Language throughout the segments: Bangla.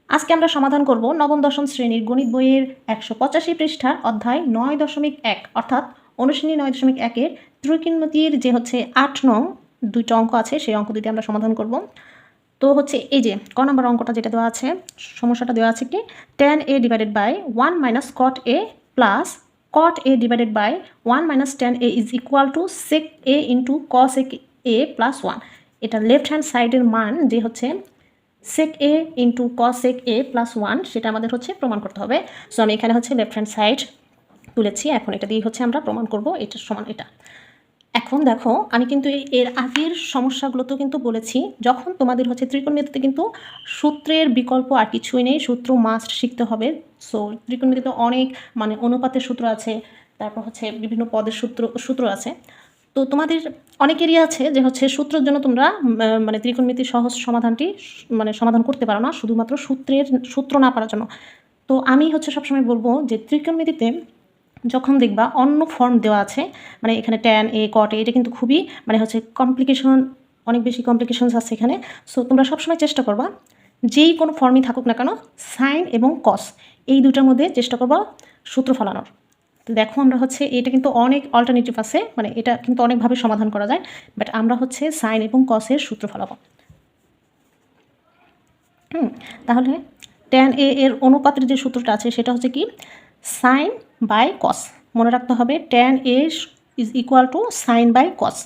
আজকে আমরা সমাধান করব নবম দশম শ্রেণীর গণিত বইয়ের 185 পৃষ্ঠার অধ্যায় 9.1 অর্থাৎ অনুশীলনী 9.1-এর ত্রিকোণমিতির যে হচ্ছে 8 নং দুইটা অঙ্ক আছে সেই অঙ্ক দুটি আমরা সমাধান করব। তো হচ্ছে এই যে ক নম্বর অঙ্কটা যেটা দেওয়া আছে, সমস্যাটা দেওয়া আছে কি tan a divided by 1 minus cot a plus cot a divided by 1 minus tan a is equal to sec a into cos a plus 1। এটা লেফট হ্যান্ড সাইডের মান যে হচ্ছে sec a into cosec a plus 1 সেটা আমাদের হচ্ছে প্রমাণ করতে হবে। সো আমি এখানে হচ্ছে লেফট হ্যান্ড সাইড তুলেছি, এখন এটা দিয়ে হচ্ছে আমরা প্রমাণ করব এটার সমান এটা। এখন দেখো আমি কিন্তু এর আগের সমস্যাগুলোতেও কিন্তু বলেছি, যখন তোমাদের হচ্ছে ত্রিকোণমিতিতে কিন্তু সূত্রের বিকল্প আর কিছুই নেই, সূত্র মাস্ট শিখতে হবে। সো ত্রিকোণমিতিতে অনেক মানে অনুপাতের সূত্র আছে, তারপর হচ্ছে বিভিন্ন পদের সূত্র আছে। তো তোমাদের অনেকেরই আছে যে হচ্ছে সূত্রের জন্য তোমরা মানে ত্রিকোণমিতির সহজ সমাধানটি মানে সমাধান করতে পারো না, শুধুমাত্র সূত্র না পারার জন্য। তো আমি হচ্ছে সবসময় বলবো যে ত্রিকোণমিতিতে যখন দেখবা অন্য ফর্ম দেওয়া আছে, মানে এখানে ট্যান এ কট এ, এটা কিন্তু খুবই মানে হচ্ছে কমপ্লিকেশন, অনেক বেশি কমপ্লিকেশনস আছে এখানে। সো তোমরা সবসময় চেষ্টা করবা যেই কোনো ফর্মই থাকুক না কেন সাইন এবং কস এই দুটার মধ্যে চেষ্টা করবা সূত্র ফলানোর। তো দেখো আমরা হচ্ছে এটা কিন্তু অনেক অল্টারনেটিভ আছে, মানে এটা কিন্তু অনেকভাবে সমাধান করা যায়, বাট আমরা হচ্ছে সাইন এবং কসের সূত্র ফলাবো। তাহলে ট্যান এ এর অনুপাতের যে সূত্রটা আছে সেটা হচ্ছে কি সাইন বাই কস। মনে রাখতে হবে tan a is equal to sine by cos.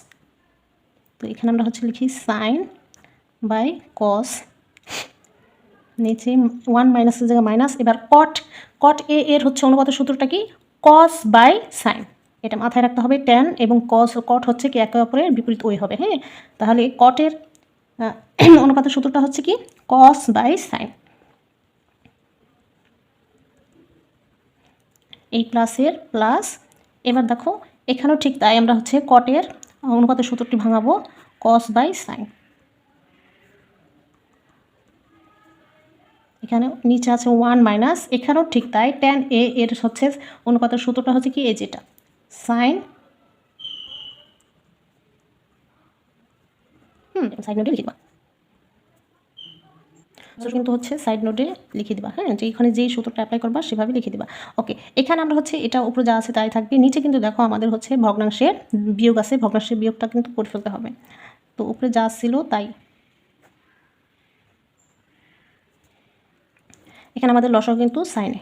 তো এখানে আমরা হচ্ছে লিখি সাইন বাই কস, নিচে 1 মাইনাসের জায়গায় মাইনাস। এবার কট এ এর হচ্ছে অনুপাতের সূত্রটা কি কস বাই সাইন, এটা মাথায় রাখতে হবে। ট্যান এবং কট হচ্ছে কি একে অপরের বিপরীত ওই হবে। হ্যাঁ, তাহলে কটের অনুপাতের সূত্রটা হচ্ছে কি কস বাই সাইন। এই প্লাসের প্লাস। এবার দেখো এখানেও ঠিক তাই, আমরা হচ্ছে কটের অনুপাতের সূত্রটি ভাঙাবো কস বাই সাইন। এখানে নিচে আছে 1 মাইনাস, এখানেও ঠিক তাই ট্যান এ এর হচ্ছে অনুপাতের সূত্রটা হচ্ছে কি এই যেটা সাইন সাইড নোটে লিখে দিবা, কিন্তু হচ্ছে সাইড নোটে লিখে দিবা। হ্যাঁ, যে এখানে যেই সূত্রটা অ্যাপ্লাই করবা সেভাবে লিখে দিবা। ওকে, এখানে আমরা হচ্ছে এটা উপরে যা আছে তাই থাকবে, নিচে কিন্তু দেখো আমাদের হচ্ছে ভগ্নাংশের বিয়োগ আছে, ভগ্নাংশের বিয়োগটা কিন্তু করে ফেলতে হবে। তো উপরে যা ছিল তাই, এখানে আমাদের লসাগু কিন্তু সাইন এ।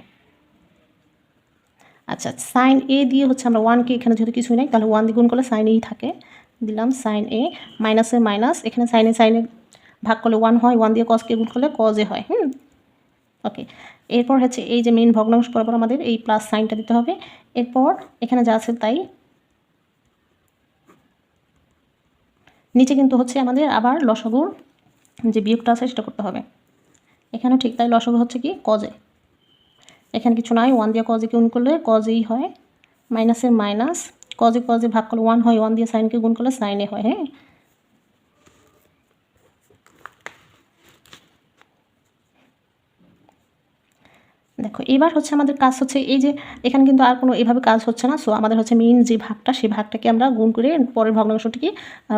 আচ্ছা, সাইন এ দিয়ে হচ্ছে আমরা 1কে এখানে যেহেতু কিছুই নাই তাহলে 1 দিয়ে গুণ করলে সাইন এই থাকে, দিলাম সাইন এ মাইনাসের মাইনাস, এখানে সাইনে ভাগ করলে 1 হয়, 1 দিয়ে কসকে গুণ করলে কজ এ হয়। ওকে, এরপর হচ্ছে এই যে মেইন ভগ্নাংশ বরাবর আমাদের এই প্লাস সাইনটা দিতে হবে। এরপর এখানে যা আছে তাই, নিচে কিন্তু হচ্ছে আমাদের আবার লসাগুর যে বিয়োগটা আছে সেটা করতে হবে। এখানে ঠিক তাই, লসাগু হচ্ছে কি কজে, এখানে কিছু নাই, 1 দিয়ে কজে গুণ করলে কজেই হয়, মাইনাসের মাইনাস, কজে ভাগ করলে 1 হয়, 1 দিয়ে সাইনকে গুণ করলে সাইনে হয়। হ্যাঁ, দেখো এবার হচ্ছে আমাদের কাজ হচ্ছে এই যে এখানে কিন্তু আর কোনো এভাবে কাজ হচ্ছে না। সো আমাদের হচ্ছে মেইন যে ভাগটা সেই ভাগটাকে আমরা গুণ করে পরের ভগ্নাংশটিকে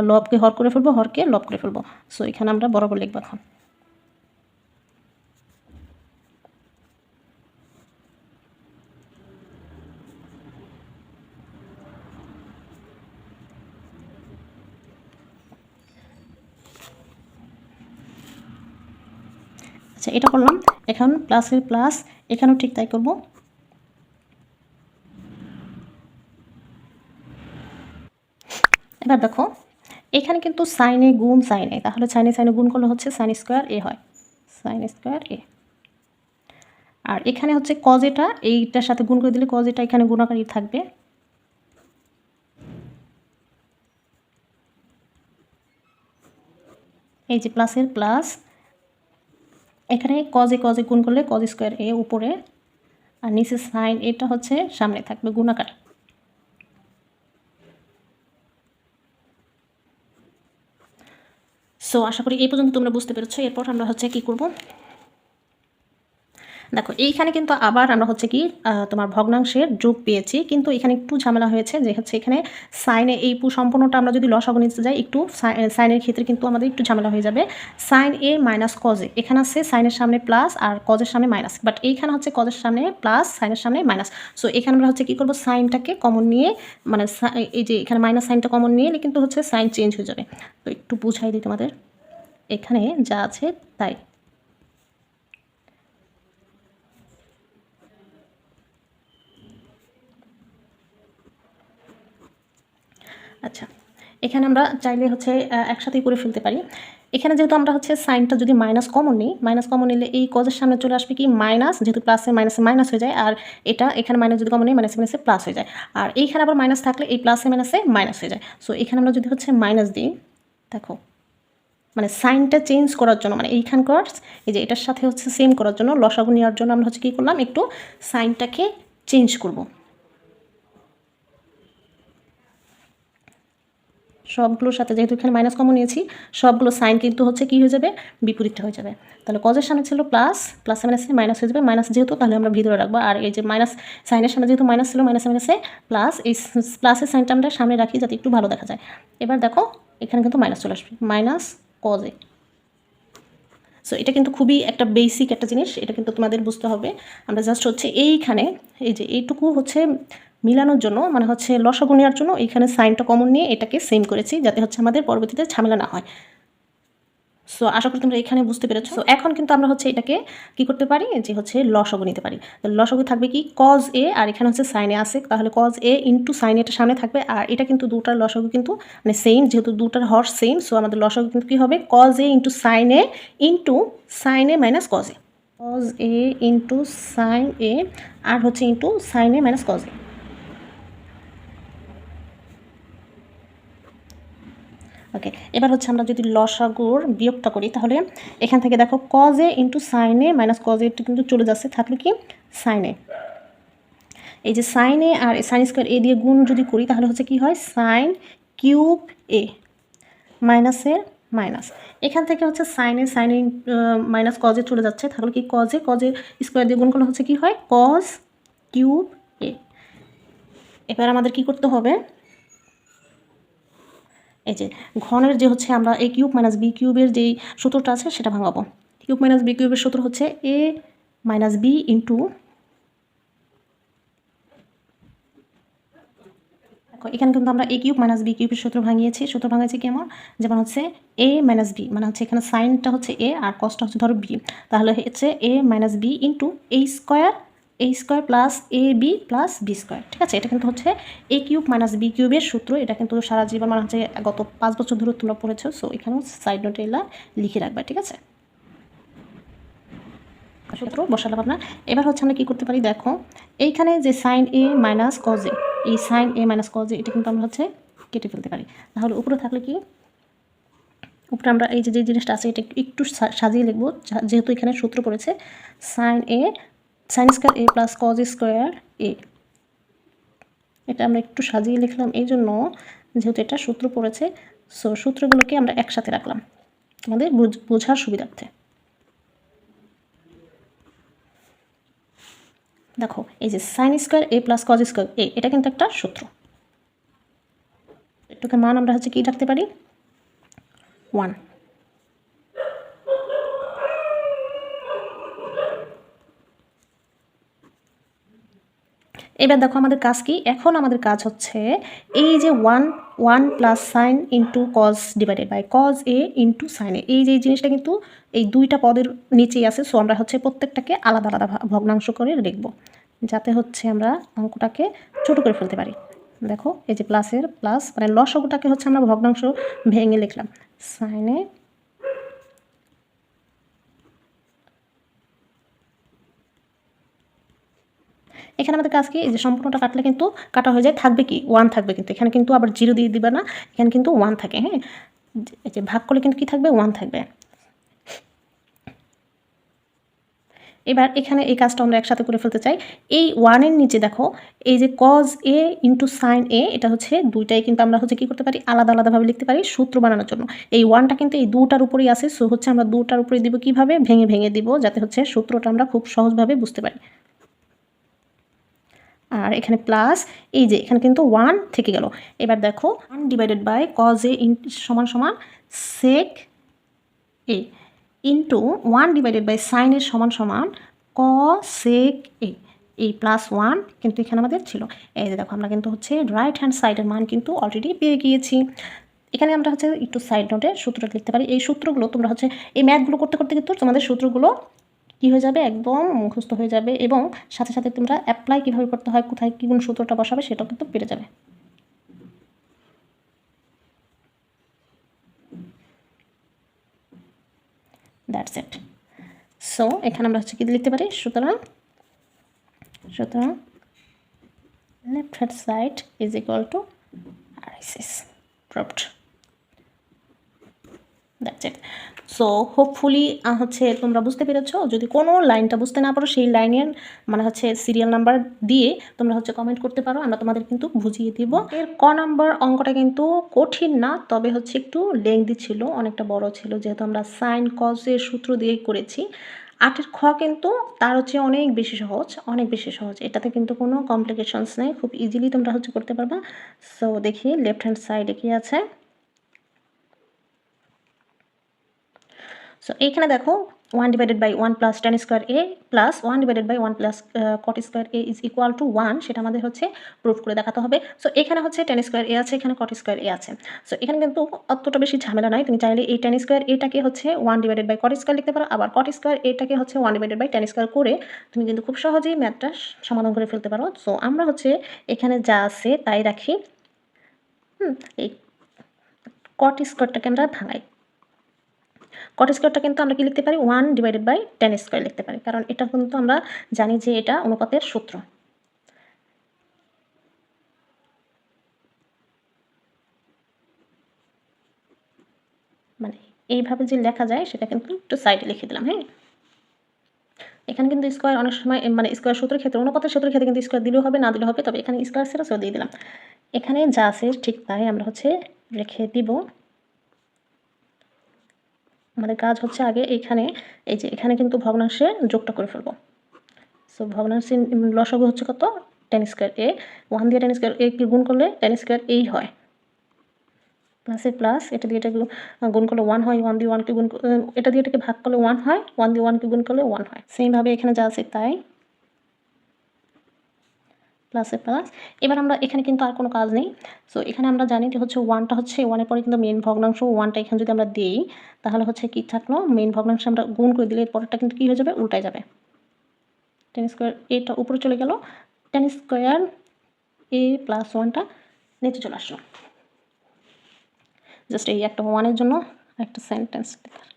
লবকে হর করে ফেলবো, হরকে লব করে ফেলবো। সো এখানে আমরা বরাবর লিখবো এখন। আচ্ছা, এটা করলাম, এখন প্লাসের প্লাস, এখানেও ঠিক তাই করব। এবার দেখো এখানে কিন্তু সাইনে গুণ সাইনে, তাহলে সাইনে গুণ করলে হচ্ছে সাইন স্কোয়ার এ হয়, সাইন স্কোয়ার এ। আর এখানে হচ্ছে কজ এটা এইটার সাথে গুণ করে দিলে কজ এটা এখানে গুণাকারই থাকবে। এই যে প্লাসের প্লাস, এখানে কজে গুণ করলে কজ স্কোয়ার এ উপরে, আর নিচে সাইন এটা হচ্ছে সামনে থাকবে গুণাকার। সো আশা করি এই পর্যন্ত তোমরা বুঝতে পেরেছো। এরপর আমরা হচ্ছে কি করব, দেখো এইখানে কিন্তু আবার আমরা হচ্ছে কি তোমার ভগ্নাংশের যোগ পেয়েছি, কিন্তু এখানে একটু ঝামেলা হয়েছে যে হচ্ছে এখানে সাইনে এই সম্পূর্ণটা আমরা যদি লসাগু নিতে যাই একটু সাইনের ক্ষেত্রে কিন্তু আমাদের একটু ঝামেলা হয়ে যাবে। সাইন এ মাইনাস কজে, এখানে আছে সাইনের সামনে প্লাস আর কজের সামনে মাইনাস, বাট এইখানে হচ্ছে কজের সামনে প্লাস সাইনের সামনে মাইনাস। সো এখানে আমরা হচ্ছে কী করবো, সাইনটাকে কমন নিয়ে মানে এই যে এখানে মাইনাস সাইনটা কমন নিয়ে কিন্তু হচ্ছে সাইন চেঞ্জ হয়ে যাবে। তো একটু বুঝাই দিই তোমাদের, এখানে যা আছে তাই। আচ্ছা, এখানে আমরা চাইলে হচ্ছে একসাথেই করে ফেলতে পারি। এখানে যেহেতু আমরা হচ্ছে সাইনটা যদি মাইনাস কমন নিই, মাইনাস কমন নিলে এই কজের সামনে চলে আসবে কি মাইনাস, যেহেতু প্লাসে মাইনাসে মাইনাস হয়ে যায়, আর এটা এখানে মাইনাস যদি কমন নিই মাইনাসে মাইনাসে প্লাস হয়ে যায়, আর এইখানে আবার মাইনাস থাকলে এই প্লাসে মাইনাসে মাইনাস হয়ে যায়। সো এখানে আমরা যদি হচ্ছে মাইনাস দিই, দেখো মানে সাইনটা চেঞ্জ করার জন্য, মানে এইখানকার এই যে এটার সাথে হচ্ছে সেম করার জন্য লসাগু নেওয়ার জন্য আমরা হচ্ছে কী করলাম, একটু সাইনটাকে চেঞ্জ করব। সবগুলোর সাথে যেহেতু এখানে মাইনাস কমন নিয়েছি, সবগুলো সাইন কিন্তু হচ্ছে কী হয়ে যাবে, বিপরীতটা হয়ে যাবে। তাহলে কজের সামনে ছিল প্লাস, প্লাসে মাইনাসে মাইনাস হয়ে যাবে, মাইনাস যেহেতু তাহলে আমরা ভিতরে রাখবো, আর এই যে মাইনাস সাইনের সামনে যেহেতু মাইনাস ছিল মাইনাসে মাইনাসে প্লাস, এই প্লাসের সাইনটা আমরা সামনে রাখি যাতে একটু ভালো দেখা যায়। এবার দেখো এখানে কিন্তু মাইনাস চলে আসবে, মাইনাস কজে। সো এটা কিন্তু খুবই একটা বেসিক একটা জিনিস, এটা কিন্তু তোমাদের বুঝতে হবে। আমরা জাস্ট হচ্ছে এইখানে এই যে এইটুকু হচ্ছে মিলানোর জন্য, মানে হচ্ছে লসাগু নেওয়ার জন্য এইখানে সাইনটা কমন নিয়ে এটাকে সেম করেছি, যাতে হচ্ছে আমাদের পরবর্তীতে ঝামেলা না হয়। সো আশা করি তোমরা এখানে বুঝতে পেরেছো। সো এখন কিন্তু আমরা হচ্ছে এটাকে কি করতে পারি, যে হচ্ছে লসাগু নিতে পারি। তো লসাগু থাকবে কি কজ এ, আর এখানে হচ্ছে সাইনে আছে, তাহলে কজ এ ইন্টু সাইন এটা সামনে থাকবে, আর এটা কিন্তু দুটার লসাগু কিন্তু মানে সেম, যেহেতু দুটার হর সেম, সো আমাদের লসাগু কিন্তু কী হবে, cos A into sine A minus cos A, cos A into sine A, আর হচ্ছে into sine A minus cos A. Okay, এবার হচ্ছে আমরা যদি লসাগুর বিয়োগটা করি, তাহলে এখান থেকে দেখো কজ এ ইন্টু সাইনে মাইনাস কজ এটা কিন্তু চলে যাচ্ছে, থাকলে কি সাইনে, এই যে সাইনে আর সাইন স্কোয়ার এ দিয়ে গুণ যদি করি তাহলে হচ্ছে কি হয়, সাইন কিউব এ মাইনাসের মাইনাস, এখান থেকে হচ্ছে সাইনে মাইনাস কজে চলে যাচ্ছে, তাহলে কি কজে স্কোয়ার দিয়ে গুণ করলে হচ্ছে কি হয়, কজ কিউব এ। এবার আমাদের কি করতে হবে, এই যে ঘনের যে হচ্ছে আমরা এ কিউব মাইনাস বি কিউবের যেই সূত্রটা আছে সেটা ভাঙাবো। কিউব মাইনাস বি কিউবের সূত্র হচ্ছে এ মাইনাস বি ইন্টু, এখানে কিন্তু আমরা এ কিউব মাইনাস বি কিউবের সূত্র ভাঙিয়েছি কেমন, যেমন হচ্ছে এ মাইনাস বি, মানে হচ্ছে এখানে সাইনটা হচ্ছে এ আর কসটা হচ্ছে ধরো বি, তাহলে হচ্ছে এ minus B into A square plus A B plus B square. ঠিক আছে, এটা কিন্তু হচ্ছে এ কিউব মাইনাস বি কিউবের সূত্র, এটা কিন্তু সারা জীবন মানে হচ্ছে গত 5 বছর ধরে তোমরা পড়েছো। সো এখানেও সাইড নোটে এলা লিখে রাখবা, ঠিক আছে, সূত্র বসালাম না। এবার হচ্ছে আমরা কী করতে পারি, দেখো এইখানে যে sine A minus cos A, এই sine A minus cos A এটা কিন্তু আমরা হচ্ছে কেটে ফেলতে পারি। তাহলে উপরে থাকলে কি, উপরে আমরা এই যে জিনিসটা আছে এটা একটু সাজিয়ে লিখবো, যেহেতু এখানে সূত্র পড়েছে সাইন স্কোয়ার এ প্লাস কজ স্কোয়ার এ, এটা আমরা একটু সাজিয়ে লিখলাম এই জন্য যেহেতু এটা সূত্র পড়েছে। সো সূত্রগুলোকে আমরা একসাথে রাখলাম তোমাদের বোঝার সুবিধার্থে। দেখো এই যে সাইন স্কোয়ার এ প্লাস কজ স্কোয়ার এ, এটা কিন্তু একটা সূত্র, এটুকু মান আমরা হচ্ছে কি রাখতে পারি, 1। এবার দেখো আমাদের কাজ কি, এখন আমাদের কাজ হচ্ছে এই যে 1 plus sine into cos divided by cos A into sine A, এই যে জিনিসটা কিন্তু এই দুইটা পদের নিচেই আছে। সো আমরা হচ্ছে প্রত্যেকটাকে আলাদা আলাদা ভগ্নাংশ করে লিখবো, যাতে হচ্ছে আমরা অঙ্কটাকে ছোট করে ফেলতে পারি। দেখো এই যে প্লাসের প্লাস মানে লসাগুটাকে হচ্ছে আমরা ভগ্নাংশ ভেঙে লিখলাম, সাইনে এখানে আমাদের কাজ কি, এই যে সম্পূর্ণটা কাটলে কিন্তু কাটা হয়ে যায়, থাকবে কি 1 থাকবে, কিন্তু এখানে কিন্তু আবার 0 দিয়ে দিবে না, এখানে কিন্তু 1 থাকে। হ্যাঁ, এই যে ভাগ করলে কিন্তু কি থাকবে, 1 থাকবে। এবার এখানে এই কাজটা আমরা একসাথে করে ফেলতে চাই। এই 1 এর নিচে দেখো এই যে cos A into sin A, এটা হচ্ছে দুইটাই কিন্তু আমরা হচ্ছে কী করতে পারি, আলাদা আলাদাভাবে লিখতে পারি সূত্র বানানোর জন্য। এই 1টা কিন্তু এই দুটার উপরেই আছে, সো হচ্ছে আমরা দুটার উপরেই দিব কীভাবে, ভেঙে ভেঙে দিব, যাতে হচ্ছে সূত্রটা আমরা খুব সহজভাবে বুঝতে পারি। আর এখানে প্লাস, এই যে এখানে কিন্তু 1 থেকে গেল। এবার দেখো 1 ডিভাইডেড বাই cos A সমান সমান sec A into 1 divided by sin এর সমান সমান cosec A। এই প্লাস 1 কিন্তু এখানে আমাদের ছিল। এই যে দেখো আমরা কিন্তু হচ্ছে রাইট হ্যান্ড সাইডের মান কিন্তু অলরেডি পেয়ে গিয়েছি। এখানে আমরা হচ্ছে একটু সাইড নোটে সূত্রটা লিখতে পারি। এই সূত্রগুলো তোমরা হচ্ছে এই ম্যাথগুলো করতে করতে কিন্তু তোমাদের সূত্রগুলো কী হয়ে যাবে, একদম মুখস্থ হয়ে যাবে, এবং সাথে সাথে তোমরা অ্যাপ্লাই কীভাবে করতে হয়, কোথায় কোন সূত্রটা বসাবে সেটাও কিন্তু পেরে যাবে। That's it. সো এখানে আমরা হচ্ছে কী লিখতে পারি, সুতরাং left hand side is equal two RHS proved. That's it. So hopefully হচ্ছে তোমরা বুঝতে পেরেছো। যদি কোনো লাইনটা বুঝতে না পারো, সেই লাইনের মানে হচ্ছে সিরিয়াল নাম্বার দিয়ে তোমরা হচ্ছে কমেন্ট করতে পারো, আমরা তোমাদের কিন্তু বুঝিয়ে দিব। এর ক নাম্বার অঙ্কটা কিন্তু কঠিন না, তবে হচ্ছে একটু লেংদি ছিল, অনেকটা বড় ছিল, যেহেতু আমরা সাইন কজের সূত্র দিয়েই করেছি। 8-এর খ কিন্তু তার হচ্ছে অনেক বেশি সহজ, এটাতে কিন্তু কোনো কমপ্লিকেশনস নেই, খুব ইজিলি তোমরা হচ্ছে করতে পারবা। সো দেখি লেফট হ্যান্ড সাইডে কি আছে। সো এইখানে দেখো 1 divided by 1 plus tan square A plus 1 divided by 1 plus cot square A is equal to 1, সেটা আমাদের হচ্ছে প্রুভ করে দেখাতে হবে। সো এখানে হচ্ছে tan স্কোয়ার A আছে, এখানে cot স্কোয়ার A আছে। সো এখানে কিন্তু অতটা বেশি ঝামেলা নাই, তুমি চাইলে এই tan স্কোয়ার এটাকে হচ্ছে 1 ডিভাইডেড বাই cot স্কোয়ার লিখতে পারো, আবার cot স্কোয়ার এটাকে হচ্ছে 1 ডিভাইডেড বাই tan স্কোয়ার করে তুমি কিন্তু খুব সহজেই ম্যাথটা সমাধান করে ফেলতে পারো। সো আমরা হচ্ছে এখানে যা আছে তাই রাখি। এই cot স্কোয়ারটাকে আমরা ভাঙাই। cot স্কোয়ারটা কিন্তু আমরা কি লিখতে পারি, 1 ডিভাইডেড বাই tan স্কোয়ার লিখতে পারি, কারণ এটা কিন্তু আমরা জানি যে এটা অনুপাতের সূত্র। মানে এইভাবে যে লেখা যায় সেটা কিন্তু একটু সাইডে লিখে দিলাম। হ্যাঁ, এখানে কিন্তু স্কোয়ার অনেক সময় মানে স্কোয়ার সূত্রের ক্ষেত্রে, অনুপাতের সূত্রের ক্ষেত্রে কিন্তু স্কোয়ার দিলেও হবে, না দিলেও হবে, তবে এখানে স্কোয়ার ছিল সো দিয়ে দিলাম। এখানে যা আছে ঠিক তাই আমরা হচ্ছে রেখে দিব। আমাদের কাজ হচ্ছে আগে এইখানে, এই যে এখানে কিন্তু ভগ্নাংশে যোগটা করে ফেলবো। সো ভগ্নাংশের লসাগু হচ্ছে কত, tan স্কোয়ার A, 1 দিয়ে tan স্কোয়ার A কে গুণ করলে tan স্কোয়ার A হয়, প্লাসে প্লাস, এটা দিয়ে এটাকে গুণ করলে 1 হয়, 1 দিয়ে 1 কে গুণ, এটা দিয়ে এটাকে ভাগ করলে 1 হয়, 1 দিয়ে 1 কে গুণ করলে 1 হয়। সেমভাবে এখানে যা আছে তাই, প্লাসে প্লাস। এবার আমরা এখানে কিন্তু আর কোনো কাজ নেই। সো এখানে আমরা জানি যে হচ্ছে 1টা হচ্ছে 1-এর পরে কিন্তু মেইন ভগ্নাংশ, 1টা এখানে যদি আমরা দিই তাহলে হচ্ছে কি থাকলো, মেইন ভগ্নাংশে আমরা গুণ করে দিলে এর পরেরটা কিন্তু কী হয়ে যাবে, উল্টায় যাবে। tan স্কোয়ার এটা উপরে চলে গেল, tan স্কোয়ার A প্লাস 1টা নিচে চলে আসলো। জাস্ট এই একটা 1-এর জন্য একটা সেন্টেন্স লেখার।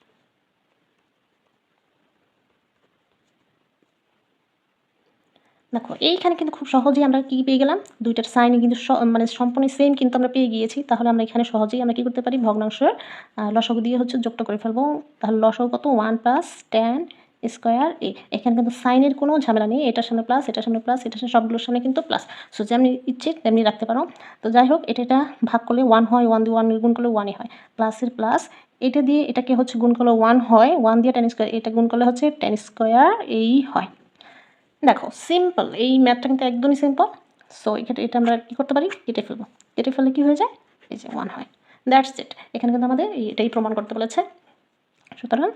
দেখো এইখানে কিন্তু খুব সহজেই আমরা কি পেয়ে গেলাম, দুইটার সাইনে কিন্তু মানে সম্পূর্ণ সেম কিন্তু আমরা পেয়ে গিয়েছি। তাহলে আমরা এখানে সহজেই আমরা কি করতে পারি, ভগ্নাংশের লসাগু দিয়ে হচ্ছে যোগটা করে ফেলবো। তাহলে লসাগু কত, 1 প্লাস tan স্কোয়ার A। এখানে কিন্তু সাইনের কোনো ঝামেলা নেই, এটার সামনে প্লাস, এটার সামনে প্লাস, এটার সামনে সবগুলোর সামনে কিন্তু প্লাস। সো যেমনি ইচ্ছে তেমনি রাখতে পারো। তো যাই হোক, এটা ভাগ করলে 1 হয়, 1 দিয়ে 1 গুণ করলে 1ই হয়, প্লাসের প্লাস, এটা দিয়ে এটাকে হচ্ছে গুণ করলে 1 হয়, 1 দিয়ে tan স্কোয়ার এটা গুণ করলে হচ্ছে tan স্কোয়ার এই হয়। দেখো সিম্পল, এই ম্যাথটা কিন্তু একদমই সিম্পল। সো এটা আমরা কী করতে পারি, কেটে ফেলবো, কেটে ফেললে কী হয়ে যায়, এই যে 1 হয়। That's it. এখানে কিন্তু আমাদের এটাই প্রমাণ করতে বলেছে। সুতরাং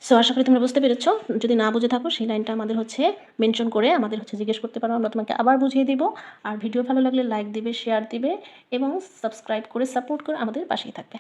সো আশা করি তোমরা বুঝতে পেরেছো। যদি না বুঝে থাকো সেই লাইনটা আমাদের হচ্ছে মেনশন করে আমাদের হচ্ছে জিজ্ঞেস করতে পারো, আমরা তোমাকে আবার বুঝিয়ে দিব। আর ভিডিও ভালো লাগলে লাইক দিবে, শেয়ার দিবে এবং সাবস্ক্রাইব করে সাপোর্ট করে আমাদের পাশেই থাকবে।